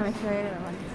me estoy grabando.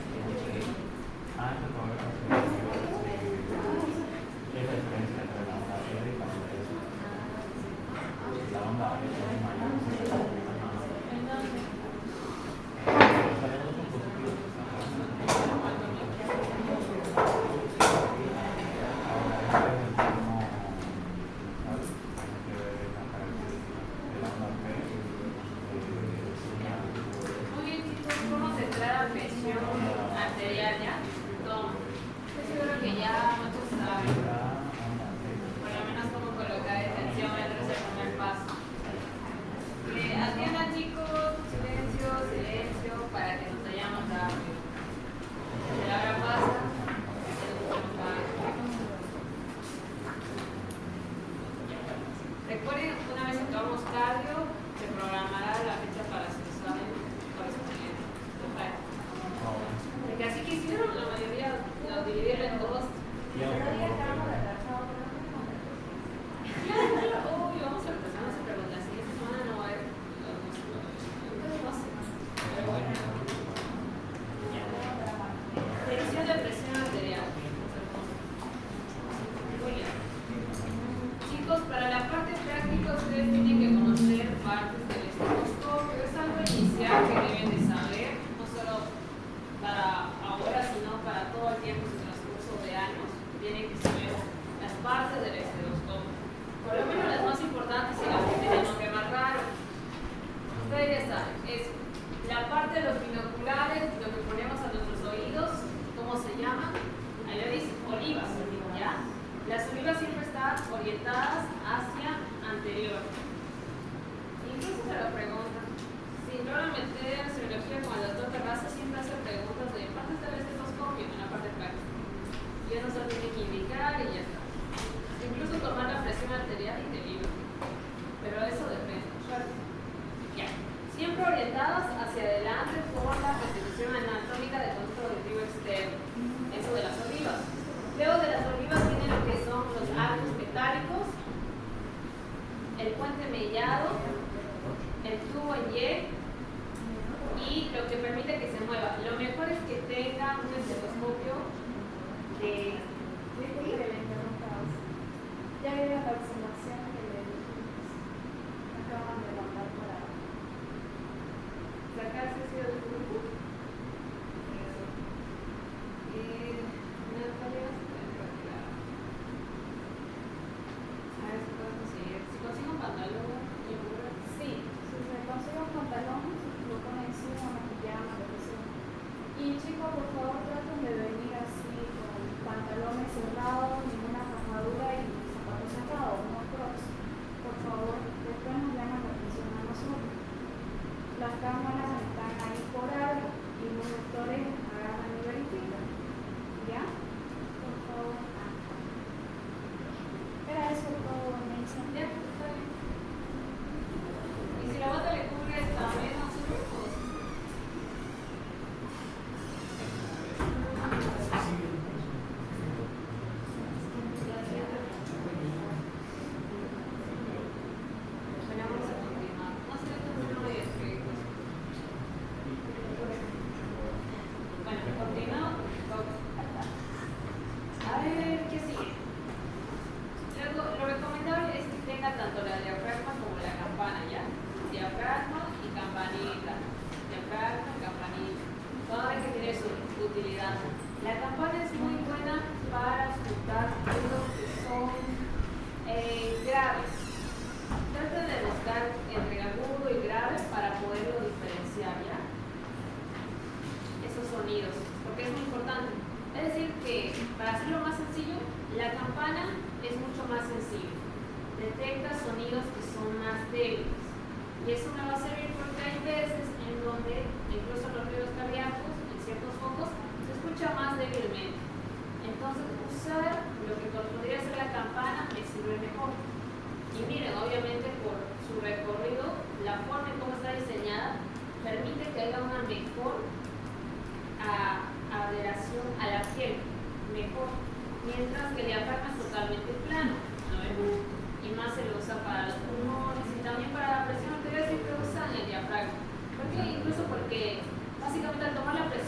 Incluso porque básicamente al tomar la presión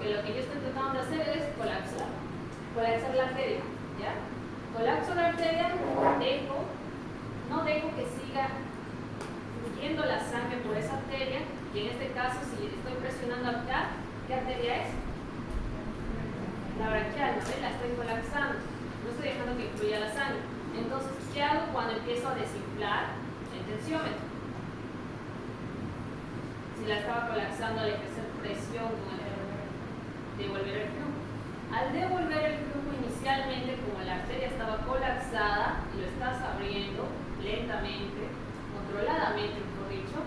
porque lo que yo estoy tratando de hacer es colapsar la arteria, ¿ya? Colapso la arteria, no dejo que siga fluyendo la sangre por esa arteria, y en este caso, si estoy presionando acá, ¿qué arteria es? La braquial, ¿no? La estoy colapsando, no estoy dejando que fluya la sangre. Entonces, ¿qué hago cuando empiezo a desinflar el tensiómetro? Si la estaba colapsando, al ejercer presión con el devolver el flujo. Al devolver el flujo inicialmente, como la arteria estaba colapsada, lo estás abriendo lentamente, controladamente, mejor dicho,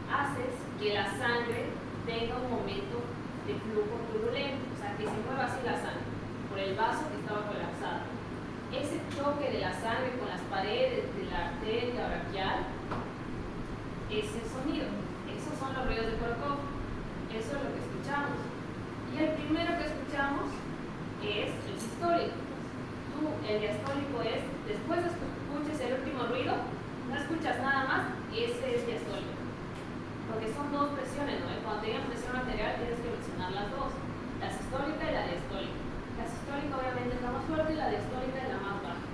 haces que la sangre tenga un momento de flujo turbulento, o sea, que se mueva así la sangre por el vaso que estaba colapsado. Ese choque de la sangre con las paredes de la arteria braquial es el sonido. Esos son los ruidos de Korokov. Eso es lo que escuchamos. Y el primero que escuchamos es el sistólico. El diastólico es, después de escuches el último ruido, no escuchas nada más, ese es diastólico. Porque son dos presiones, ¿no? Cuando tengas presión arterial tienes que mencionar las dos, la sistólica y la diastólica. La sistólica obviamente es la más fuerte y la diastólica es la más baja.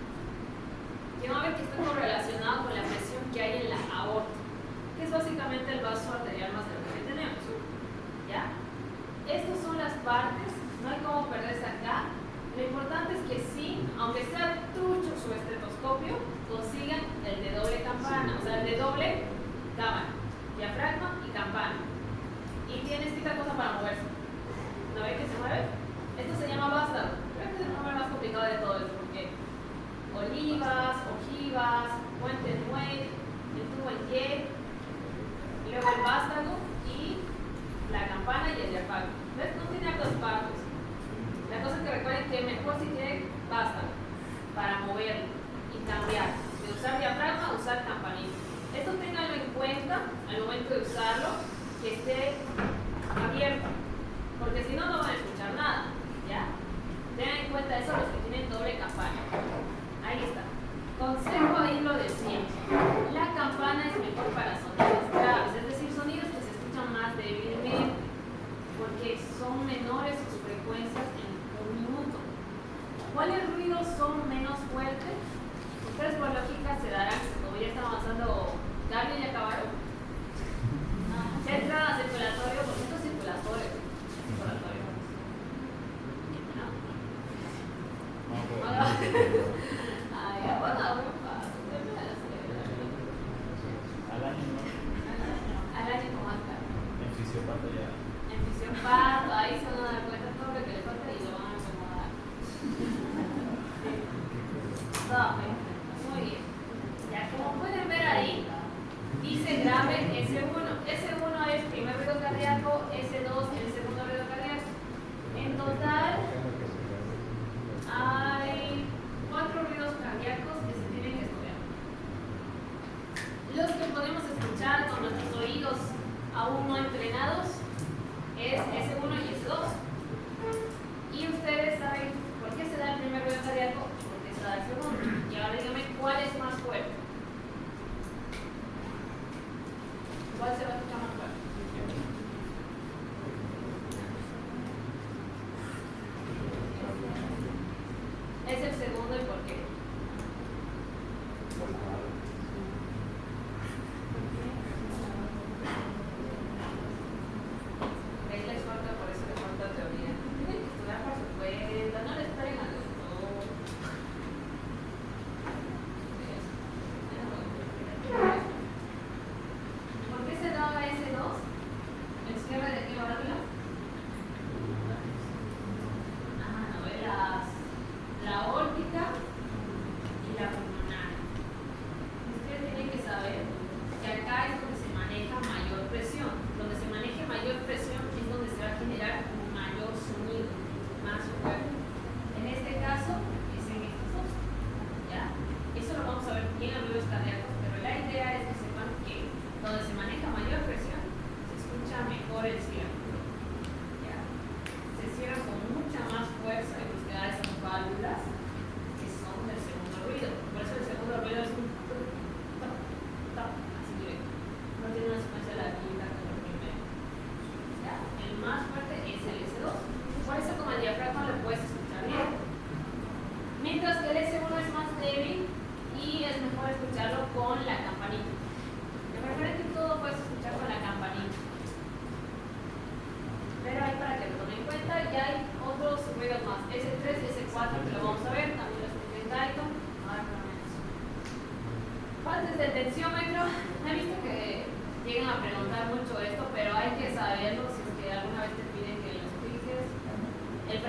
Y van a ver que está correlacionado con la presión que hay en la aorta, que es básicamente el vaso arterial más grande que tenemos, ¿ya? Estas son las partes, no hay cómo perderse acá. Lo importante es que sí, aunque sea trucho su estetoscopio, consigan el de doble campana, o sea, el de doble cámara, diafragma y campana. Y tiene esta cosa para moverse. ¿No ven que se mueve? Esto se llama vástago. Creo que es el nombre más complicado de todo esto, porque olivas, ojivas, puente en nuez, el tubo en Y, luego el vástago y la campana y el diafragma. ¿Ves? No tiene dos partes. La cosa que recuerden que mejor si tiene vástago para moverlo y cambiar. De usar diafragma a usar campanita. Esto ténganlo en cuenta al momento de usarlo, que esté abierto, porque si no, no van a escuchar nada, ¿ya? Tengan en cuenta eso los que tienen doble campana. Ahí está. Consejo ahí lo de siempre. La campana es mejor para sonidos graves, es decir, sonidos que se escuchan más débilmente, porque son menores sus frecuencias en un minuto. ¿Cuáles ruidos son menos fuertes? Ustedes por lógica se darán, como ya están avanzando, Gabriel ya acabaron. Entrada circulatorio, movimiento circulatorio. Ay, bueno, al año como acá. En fisiopato ya. En fisiopato, ahí se van a dar cuenta todo lo que les falta y lo van a acomodar. Muy bien. Ya como pueden ver ahí, dice grave S1. S1 es primer ruido cardíaco, S2 el segundo ruido cardíaco. En total hay 4 ruidos cardíacos que se tienen que estudiar. Los que podemos escuchar con nuestros oídos aún no entrenados es S1 y S2. Y ustedes saben por qué se da el primer ruido cardíaco, porque se da el segundo. Y ahora díganme cuál es más fuerte. ¿Cuál se va a escuchar más fuerte? Es el segundo, ¿y por qué? ¿Veis la falta? Por eso les falta teoría. Tienen que estudiar por su cuenta, no les esperen al doctor. ¿Por qué se daba S2? ¿El cierre de qué válvula? Novelas. La aórtica y la pulmonar. Ustedes tienen que saber que acá es donde se maneja mayor presión. Donde se maneje mayor presión es donde se va a generar un mayor sonido, más fuerte. En este caso es en estos dos. ¿Ya? Eso lo vamos a ver bien en ruidos cardíacos, pero la idea es que sepan que donde se maneja mayor presión se escucha mejor el cierre. ¿Ya? Se cierra con mucha más fuerza y búsqueda de esas válvulas que son del segundo ruido. Por eso el segundo ruido es un top, top, así directo. No tiene una secuencia de la quinta como el primero. ¿Ya? El más fuerte es el S2.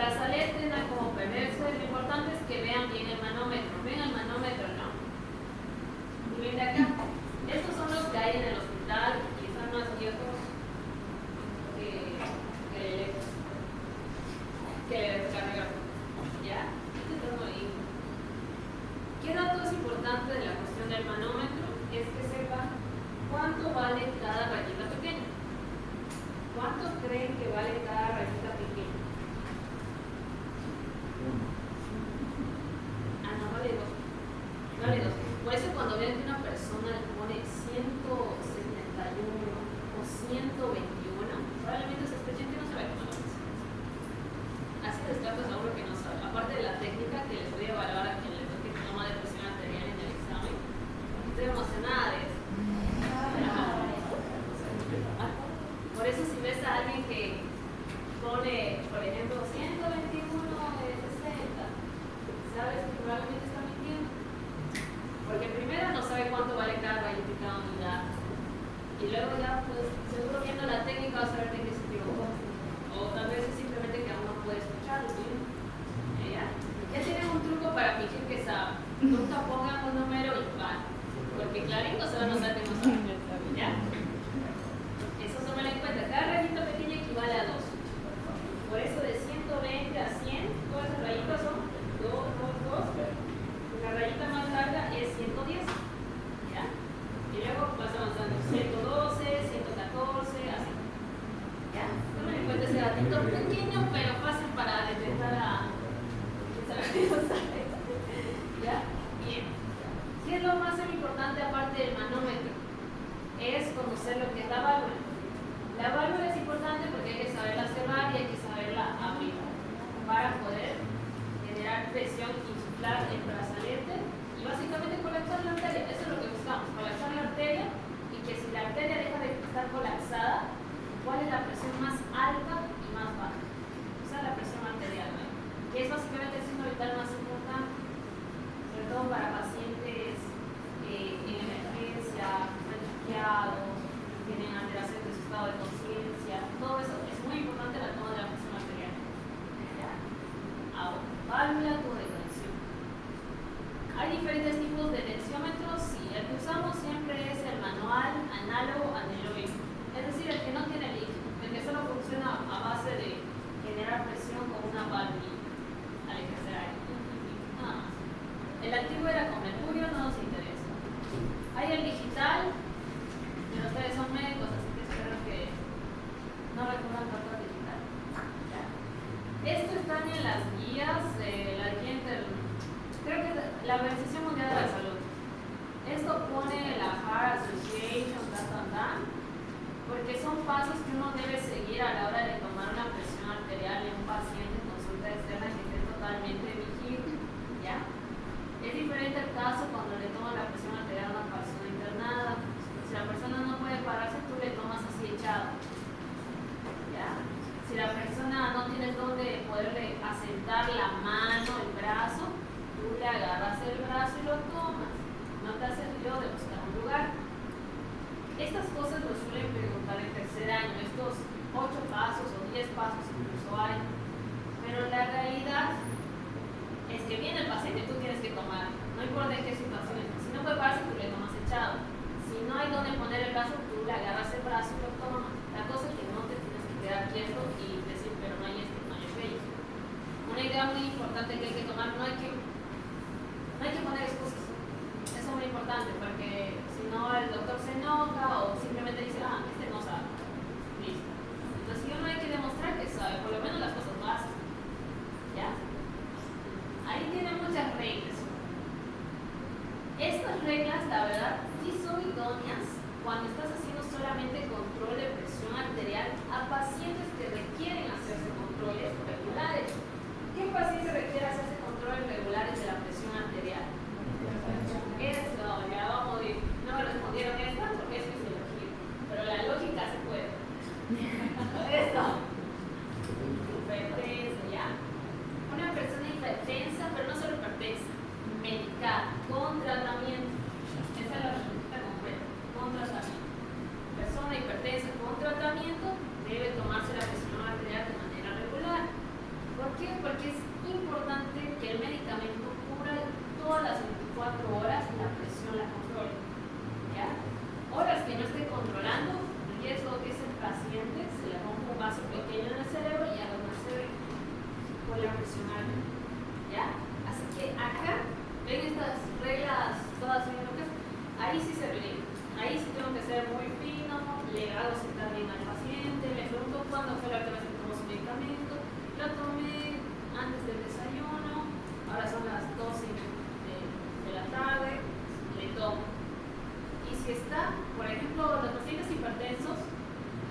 brazalete no hay como perderse. Lo importante es que vean bien el manómetro. ¿Ven el manómetro, no? Y ven de acá. Estos son los que hay en el hospital, quizás más viejos que le descargan. ¿Ya? Este es uno ahí. ¿Qué dato es importante de la cuestión del manómetro? Es que sepan cuánto vale cada rayita pequeña. ¿Cuánto creen que vale cada rayita pequeña? Ah, no, vale dos. Vale dos. Por eso cuando ven que una persona le pone 171 o 121, probablemente sospechen que no sabe cómo lo hace. Así descarto seguro que no sabe. Aparte de la técnica que les voy a evaluar a quien le toque toma de presión arterial en el examen. Estoy emocionada de eso. Por eso si ves a alguien que pone, por ejemplo, 121 de 60, sabes que probablemente está mintiendo. Porque primero no sabe cuánto vale cada rayita y cada unidad. Y luego ya, pues, seguro viendo la técnica vas a ver de qué se equivocó. O tal vez es simplemente que aún no puede escucharlo bien. ¿Ya? Ya tienen un truco para fingir que saben. Nunca pongan un número impar. Porque clarito se van a notar que no saben. ¿Ya? Eso tómalo en cuenta. Cada rayita pequeña equivale a 2. Por eso de 120 a 100, todas las rayitas son 2, 2, 2. La rayita más larga es 110. ¿Ya? Y luego vas avanzando. 112, 114, así. ¿Ya? Tómalo en cuenta ese datito pequeño, pero fácil para detectar a... ¿Ya? Bien. ¿Qué es lo más importante aparte del manómetro? Es conocer lo que es la válvula. La válvula es importante porque hay que saberla cerrar y hay que saberla abrir para poder generar presión, insuflar el brazalete y básicamente colapsar la arteria. Eso es lo que buscamos, colapsar la arteria y que si la arteria deja de estar colapsada, ¿cuál es la presión más alta y más baja? O sea, la presión arterial, ¿no? Que es básicamente el signo vital más importante, sobre todo para pacientes en emergencia, refugiados, tienen alteración de su estado de conciencia, todo eso es muy importante la toma de la presión arterial. ¿Ya? Ahora, válvula de tensión. Hay diferentes tipos de tensiómetros y el que usamos siempre es el manual, análogo, anaeróbico. Es decir, el que no tiene líquido, el que solo funciona a base de generar presión con una válvula al ejercer aire. Nada más. El activo era con mercurio, no nos interesa. Hay el digital, pero ustedes son médicos, así que espero que no recuerdan tanto el digital. ¿Ya? Esto está en las guías de la guía creo que es la Organización Mundial de la Salud. Esto pone la Heart Association, porque son pasos que uno debe seguir a la hora de tomar una presión arterial en un paciente en consulta externa que esté totalmente vigilante. ¿Ya? Es diferente el caso cuando le toman la presión arterial a una persona internada. Si la persona no puede pararse, tú le tomas así echado. ¿Ya? Si la persona no tiene dónde poderle asentar la mano, el brazo, tú le agarras el brazo y lo tomas. No te haces lío de buscar un lugar. Estas cosas lo suelen preguntar en tercer año, estos 8 pasos o 10 pasos incluso hay. Pero la realidad es que viene el paciente y tú tienes que tomar. No importa en qué situaciones. Si no puede pararse, tú le tomas echado. Si no hay donde poner el brazo, tú le agarras el brazo y lo tomas. La cosa es que no te tienes que quedar quieto y decir, pero no hay esto, no hay aquello. Una idea muy importante que hay que tomar, no hay que poner excusas. Eso es muy importante porque si no el doctor se enoja o simplemente dice, este no sabe. Listo. Entonces uno hay que demostrar que sabe, por lo menos las cosas básicas. ¿Ya? Ahí tiene muchas reglas. Estas reglas, la verdad, sí son idóneas cuando estás haciendo solamente control de presión arterial a pacientes que requieren hacerse controles regulares. ¿Qué paciente requiere hacerse controles regulares de la presión arterial? Eso, ya vamos presión alta. ¿Ya? Así que acá, ven estas reglas todas bien locas, ahí sí se ve. Ahí sí tengo que ser muy fino, le hago sentar bien al paciente, le pregunto cuándo fue la última vez que tomó su medicamento, lo tomé antes del desayuno, ahora son las 12 de la tarde, le tomo. Y si está, por ejemplo, los pacientes hipertensos,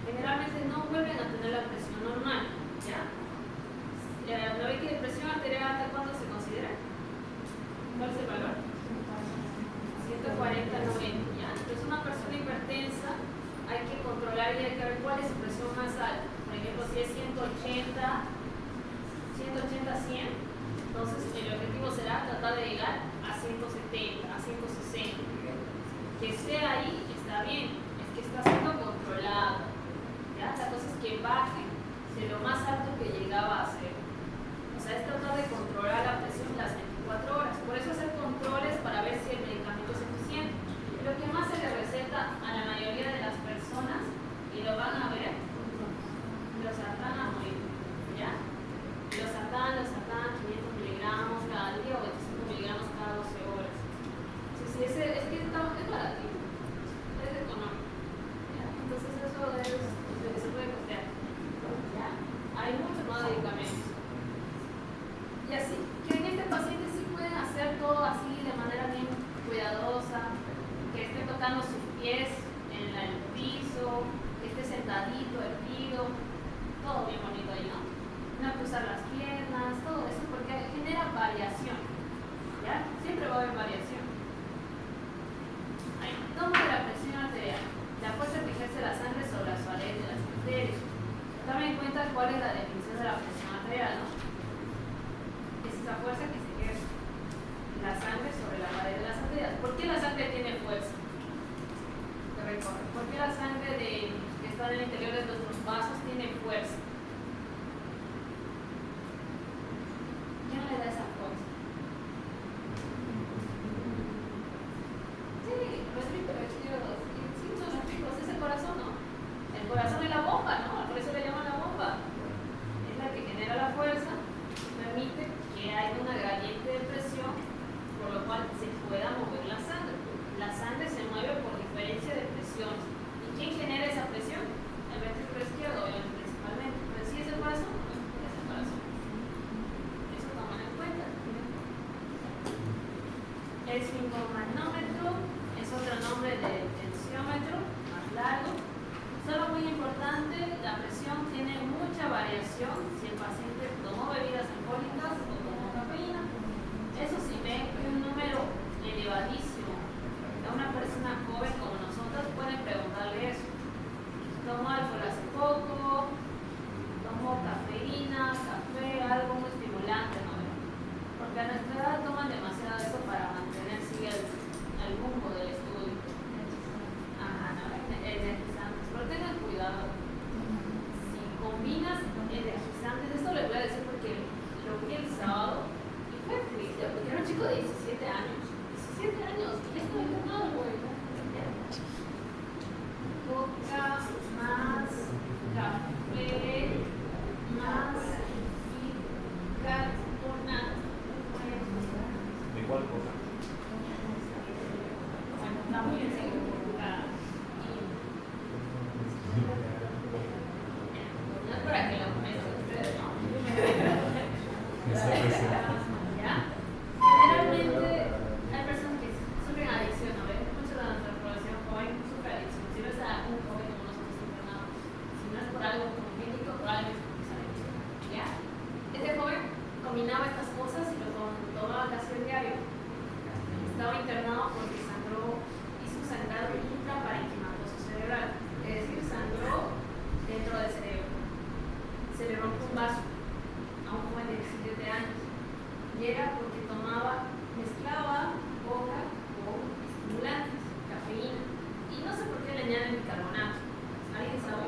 generalmente no vuelven a tener la presión normal, ¿ya? ¿No ve que presión arterial alta cuándo se considera? ¿Cuál es el valor? 140-90, ¿ya? Entonces una persona hipertensa hay que controlar y hay que ver cuál es su presión más alta. Por ejemplo, si es 180-100, entonces el objetivo será tratar de llegar a 170, a 160. Que esté ahí está bien, es que está siendo controlado. ¿Ya? La cosa es que baje de lo más alto que llegaba a ser. O sea, es tratar de controlar la presión las 24 horas. Por eso hacer controles para ver si el medicamento es eficiente. Lo que más se le receta a la mayoría de las personas, y lo van a ver, losartán a morir. ¿Ya? Losartán, 500 miligramos cada día o 25 miligramos cada 12 horas. Sí, es que es baratito, es económico. ¿Ya? Entonces eso es lo que se puede costear. ¿Ya? Hay muchos más medicamentos. Y así, que en este paciente sí pueden hacer todo así de manera bien cuidadosa, que esté tocando sus pies en el piso, que esté sentadito, erguido, todo bien bonito ahí, ¿no? No cruzar las piernas, todo eso, porque genera variación. ¿Ya? Siempre va a haber variación. Ahí, tomo de la presión arterial, la fuerza que ejerce la sangre sobre las paredes de las arterias. Tomen en cuenta cuál es la definición de la presión arterial, ¿no? Es esa fuerza que se ejerce la sangre sobre la pared de las arterias. ¿Por qué la sangre tiene fuerza? Que recorre. ¿Por qué la sangre que está en el interior de nuestros vasos tiene fuerza? ¿Quién le da esa fuerza? Sí, los ricos, sí, son los ricos, es el corazón, ¿no? El corazón es la bomba, ¿no? Por eso le llaman la bomba. Es la que genera la fuerza, permite que haya una gradiente de presión, por lo cual se pueda mover la sangre. La sangre se mueve por diferencia de presiones. ¿Y quién genera esa presión? El ventrículo izquierdo, principalmente. Pero si es el corazón, es el corazón. Eso toman en cuenta. El sfingomanómetro es otro nombre del tensiómetro, más largo. Solo muy importante, la presión tiene mucha variación si el paciente tomó bebidas alcohólicas o tomó cafeína. Eso sí, ven un número elevadísimo. A una persona joven como nosotros pueden preguntarle eso. ¿Tomó alcohol hace poco? ¿Tomó cafeína, café, algo muy estimulante? ¿No? Porque a nuestra edad toman demasiado eso para mantener el rumbo del estudio. Ajá, ¿no? Energizantes. Pero tengan cuidado. Si combinas energizantes, esto les voy a decir porque lo vi el sábado y fue triste, porque era un chico de 17 años. 17 años, y ya estaba internado, güey. Coca, más café, más bicarbonato. ¿De cuál cosa? Bueno, está muy bien, sí. No es para que lo comiencen ustedes, ¿no? ¿Ya? Generalmente hay personas que sufren adicción, ¿no? Mucho de nuestra población joven sufre adicción. Si no es a un joven como nosotros internados, si no es por algo congénito, probablemente es por esa adicción. ¿Ya? Este joven combinaba estas cosas y lo tomaba casi a diario. Estaba internado porque sangró, hizo un sangrado intraparenquimatoso cerebral, es decir, sangró dentro del cerebro. Se le rompió un vaso a un joven de 17 años y era porque mezclaba coca con estimulantes, cafeína, y no sé por qué le añaden bicarbonato. ¿Alguien sabe?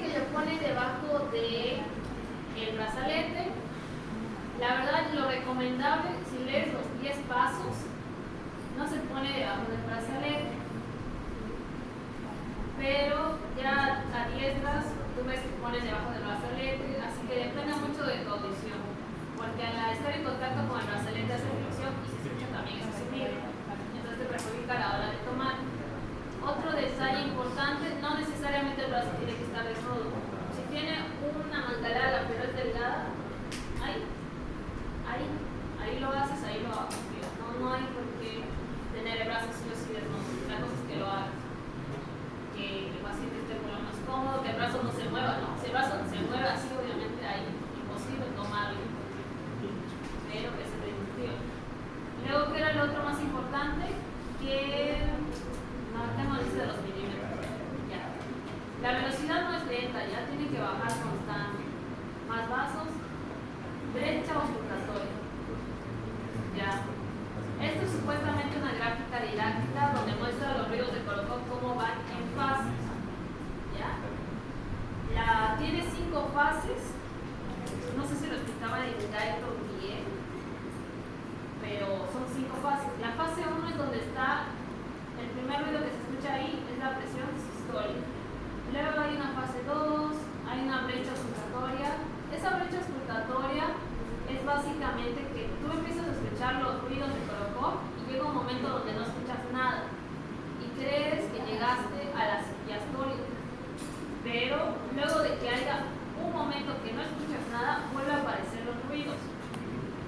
y lo pone debajo de el brazalete. La verdad, lo recomendable, si lees los 10 pasos, no se pone debajo del brazalete. Pero ya a diestras, tú ves que pones debajo del brazalete, así que depende mucho de tu audición. Porque al estar en contacto con el brazalete hace flexión y se escucha también ese sonido. Entonces te perjudica a la hora de tomar. Otro detalle importante, no necesariamente el brazo tiene que estar desnudo. Si tiene una mangalada pero es delgada, ahí lo haces, ahí lo haces. No hay por qué tener el brazo sí o sí desnudo. La cosa es que lo hagas. Que el paciente esté por lo más cómodo, que el brazo no se mueva, no. Si el brazo se mueve así, obviamente ahí imposible tomarlo. Pero es el distintivo. Luego, ¿qué era lo otro más importante? Que no tengo lista de los milímetros. Ya. La velocidad no es lenta, ya tiene que bajar constante. Más vasos, brecha auscultatoria. Ya. Esto es supuestamente una gráfica didáctica donde muestra los ruidos de Colocó cómo van en fases. ¿Ya? Tiene 5 fases. No sé si lo explicaba en el directo bien, pero son 5 fases. La fase 1 es donde está el primer ruido que se escucha ahí, es la presión sistólica. Luego hay una fase 2, hay una brecha auscultatoria. Esa brecha auscultatoria es básicamente que tú empiezas a escuchar los ruidos de Colocó y llega un momento donde no escuchas nada y crees que llegaste a la diastólica, pero luego de que haya un momento que no escuchas nada, vuelven a aparecer los ruidos,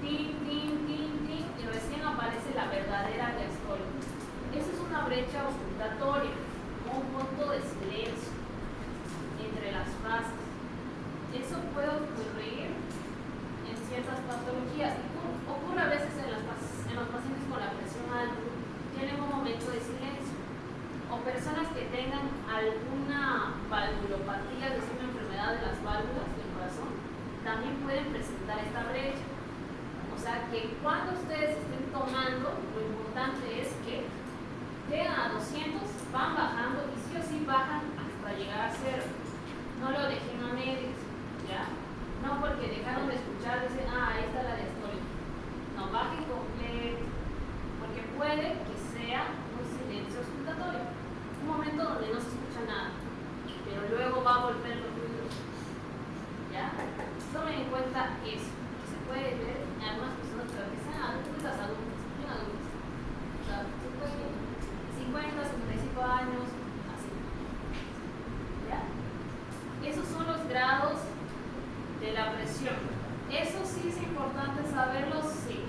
tin, tin, tin, tin, y recién aparece la verdadera diastólica. Esa es una brecha auscultatoria, un punto de silencio entre las fases. Eso puede ocurrir en ciertas patologías. Ocurre a veces en los pacientes con la presión alta, tienen un momento de silencio. O personas que tengan alguna valvulopatía, que es una enfermedad de las válvulas del corazón, también pueden presentar esta brecha. O sea que cuando ustedes estén tomando, lo importante es que llegan a 200, van bajando y sí o sí bajan hasta llegar a 0. No lo dejen a medias, ¿ya? No porque dejaron de escuchar, dicen, ahí está la diastólica. No, bajen completo, porque puede que sea un silencio auscultatorio, un momento donde no se escucha nada, pero luego va a volver los ruidos. ¿Ya? Tomen en cuenta eso, que se puede ver en algunas personas, pero que sean adultas, bien adultas. O sea, se puede ver 50, 55 años, así. ¿Ya? Esos son los grados de la presión. Eso sí es importante saberlo, sí.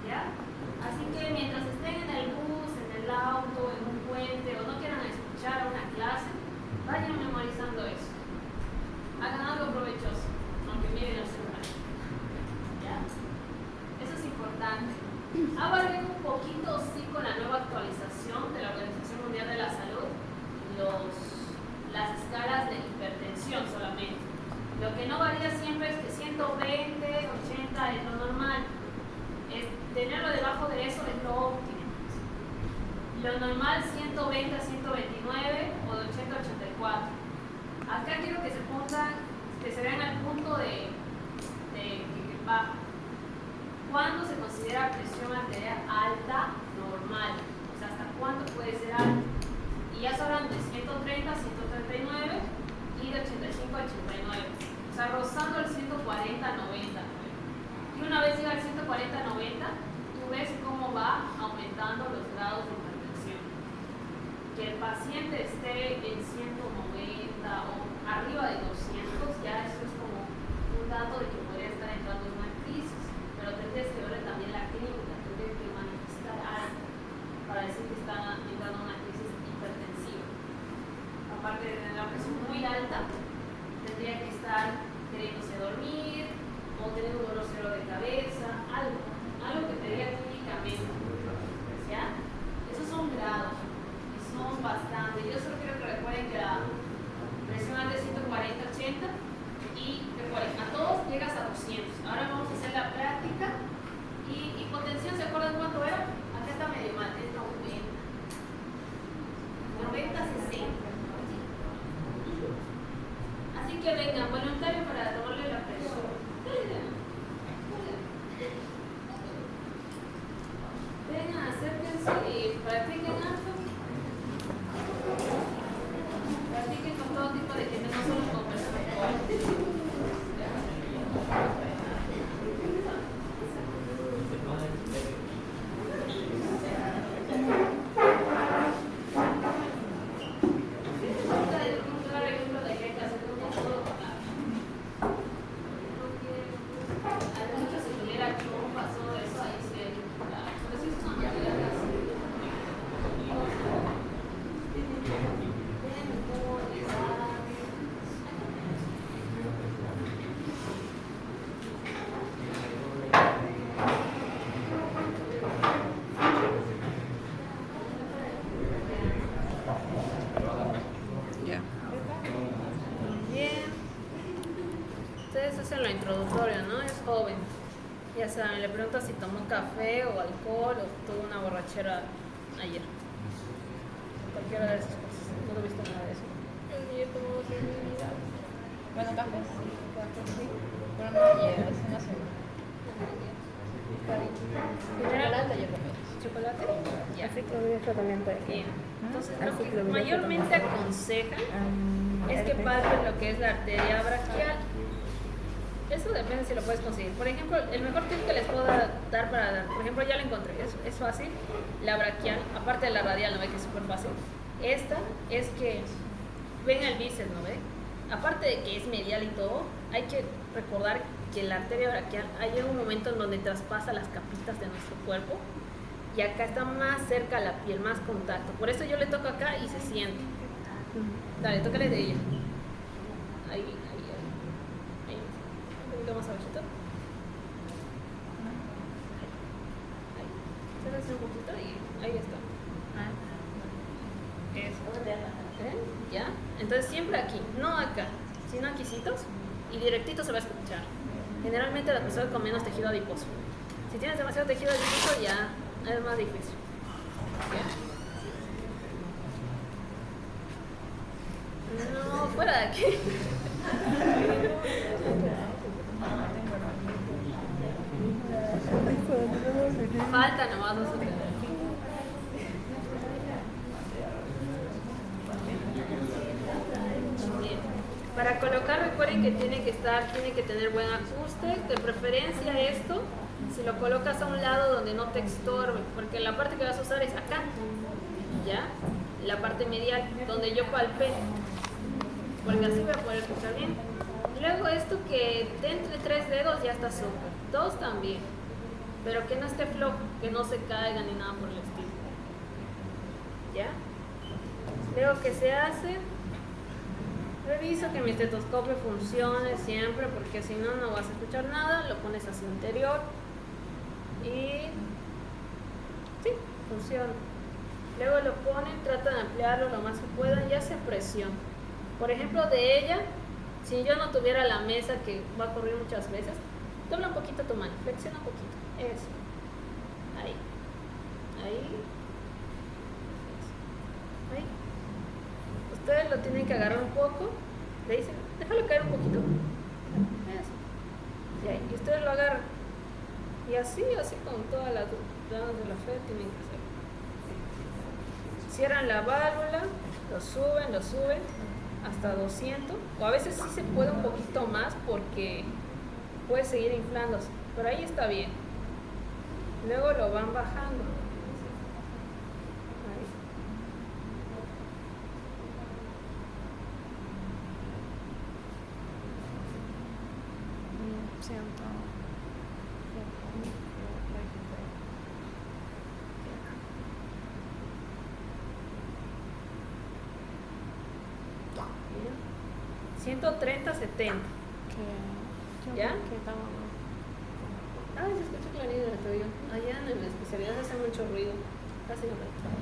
¿Ya? Así que mientras estén en el bus, en el auto, en un puente o no quieran escuchar una clase, vayan memorizando eso. Hagan algo provechoso, aunque miren el celular. ¿Ya? Eso es importante. Abarquen un poquito, sí, con la nueva actualización de la Organización Mundial de la Salud, las escalas de hipertensión solamente. Lo que no varía siempre es que 120, 80 es lo normal. Tenerlo debajo de eso es lo óptimo. Lo normal 120 a 129 o de 80 a 84. Acá quiero que se pongan, que se vean al punto de que baja. ¿Cuándo se considera presión arterial alta normal? O sea, ¿hasta cuánto puede ser alta? Y ya sabrán de 130 a 139 y de 85 a 89. O sea, rozando el 140 a 90. Y una vez llega al 140 a 90, tú ves cómo va aumentando los grados de hipertensión. Que el paciente esté en 190 o arriba de 200, ya eso es como un dato de que podría estar entrando en una crisis. Pero tendrías que ver también la clínica, tendrías que manifestar algo para decir que está entrando en una crisis hipertensiva. Aparte de tener la presión muy alta, tendría que estar queriéndose dormir o tener un dolor severo de cabeza, algo que te diga clínicamente. ¿Ya? Esos son grados y son bastante. Yo solo quiero que recuerden que la presión alta es 140-80 y recuerden, a todos llegas a 200. Ahora vamos a hacer la práctica y hipotensión, ¿se acuerdan cuánto era? Acá está medio mal, es 90. 90-60. que vengan voluntarios para tomarle la presión. Vengan, acérquense y practiquen harto. Practiquen con todo tipo de gente, no solo con personas. En lo introductorio, ¿no? Es joven. Ya saben, le pregunto si tomó café o alcohol o tuvo una borrachera ayer. Cualquiera de esas cosas. No lo he visto nada de eso. Yo tomo bebida. Bueno, café sí. Pero no ayer, hace una semana. Chocolate ayer también. ¿Chocolate? Ya. Así que el tratamiento de Bien. Entonces, Así lo que que mayormente aconsejan es que palpen lo que es la arteria braquial. Eso depende si lo puedes conseguir. Por ejemplo, el mejor tip que les puedo dar para, por ejemplo, ya lo encontré, es fácil. La braquial, aparte de la radial, ¿no ve que es súper fácil? Esta es que ven el bíceps, ¿no ve? Aparte de que es medial y todo, hay que recordar que la arteria braquial hay un momento en donde traspasa las capitas de nuestro cuerpo y acá está más cerca a la piel, más contacto. Por eso yo le toco acá y se siente. Dale, tócale de ella. Ahí. Más abajito. Ahí. Se hace un poquito y ahí está. Eso. ¿Ya? Entonces siempre aquí, no acá, sino aquícitos y directito se va a escuchar. Generalmente la persona con menos tejido adiposo. Si tienes demasiado tejido adiposo ya es más difícil. ¿Ya? No, fuera de aquí. Falta nomás no sé. Bien. Para colocar recuerden que tiene que tener buen ajuste, de preferencia esto, si lo colocas a un lado donde no te estorbe, porque la parte que vas a usar es acá, ¿ya? La parte medial, donde yo palpé, porque así voy a poder escuchar bien. Luego esto que de entre 3 dedos ya está súper, 2 también, pero que no esté flojo, que no se caiga ni nada por el estilo. ¿Ya? Luego que se hace, reviso que mi estetoscopio funcione siempre, porque si no, no vas a escuchar nada. Lo pones hacia el interior y sí, funciona. Luego lo ponen, tratan de ampliarlo lo más que puedan y hace presión. Por ejemplo, de ella, si yo no tuviera la mesa que va a correr muchas veces, dobla un poquito tu mano, flexiona un poquito, eso, ahí, ustedes lo tienen que agarrar un poco, le dicen, déjalo caer un poquito, eso, y ahí, y ustedes lo agarran, y así con todas las damas de la fe tienen que hacer. Cierran la válvula, lo suben hasta 200, o a veces sí se puede un poquito más porque puede seguir inflándose, pero ahí está bien. Luego lo van bajando. Ahí. Siento. 130, 70. ¿Ya? Ay, se escucha clarito en el estudio. Allá en la especialidad se hace mucho ruido. Casi no.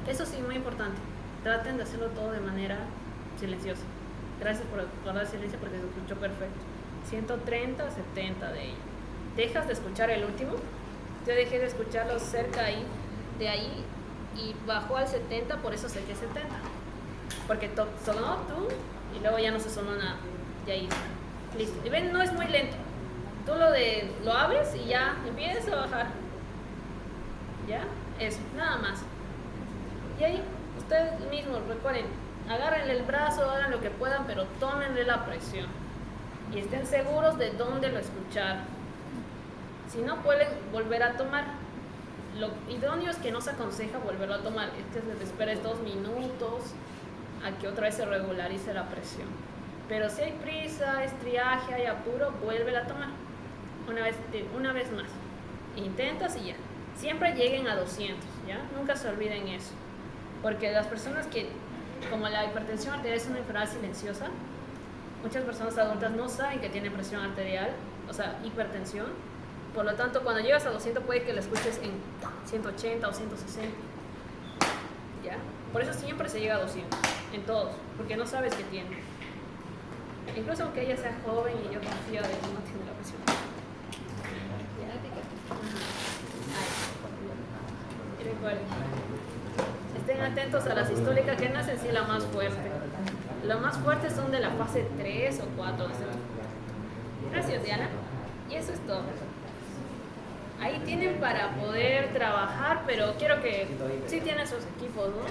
Eso sí, muy importante. Traten de hacerlo todo de manera silenciosa. Gracias por guardar silencio porque se escuchó perfecto. 130, 70 de ella. Dejas de escuchar el último. Yo dejé de escucharlo cerca ahí, de ahí, y bajó al 70, por eso sé que es 70. Porque sonó tú y luego ya no se sonó nada. Y ahí está. Listo. Y ven, no es muy lento. Tú lo abres y ya empieza a bajar. ¿Ya? Eso, nada más. Y ahí, ustedes mismos, recuerden, agárrenle el brazo, hagan lo que puedan, pero tómenle la presión. Y estén seguros de dónde lo escucharon. Si no, pueden volver a tomar. Lo idóneo es que no se aconseja volverlo a tomar. Es que se esperes 2 minutos a que otra vez se regularice la presión. Pero si hay prisa, es triaje, hay apuro, vuélvela a tomar. Una vez más. Intentas y ya. Siempre lleguen a 200, ¿ya? Nunca se olviden eso. Porque las personas que, como la hipertensión arterial es una enfermedad silenciosa, muchas personas adultas no saben que tienen presión arterial, o sea, hipertensión. Por lo tanto, cuando llegas a 200 puede que la escuches en 180 o 160. ¿Ya? Por eso siempre se llega a 200, en todos, porque no sabes qué tiene. Incluso aunque ella sea joven y yo confío de que no tiene la presión. Y recuerden, estén atentos a la sistólica, que no es en sí la más fuerte. Las más fuertes son de la fase 3 o 4. Gracias, Diana. Y eso es todo. Ahí tienen para poder trabajar, pero quiero que sí tienen sus equipos, ¿no?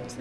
Sí.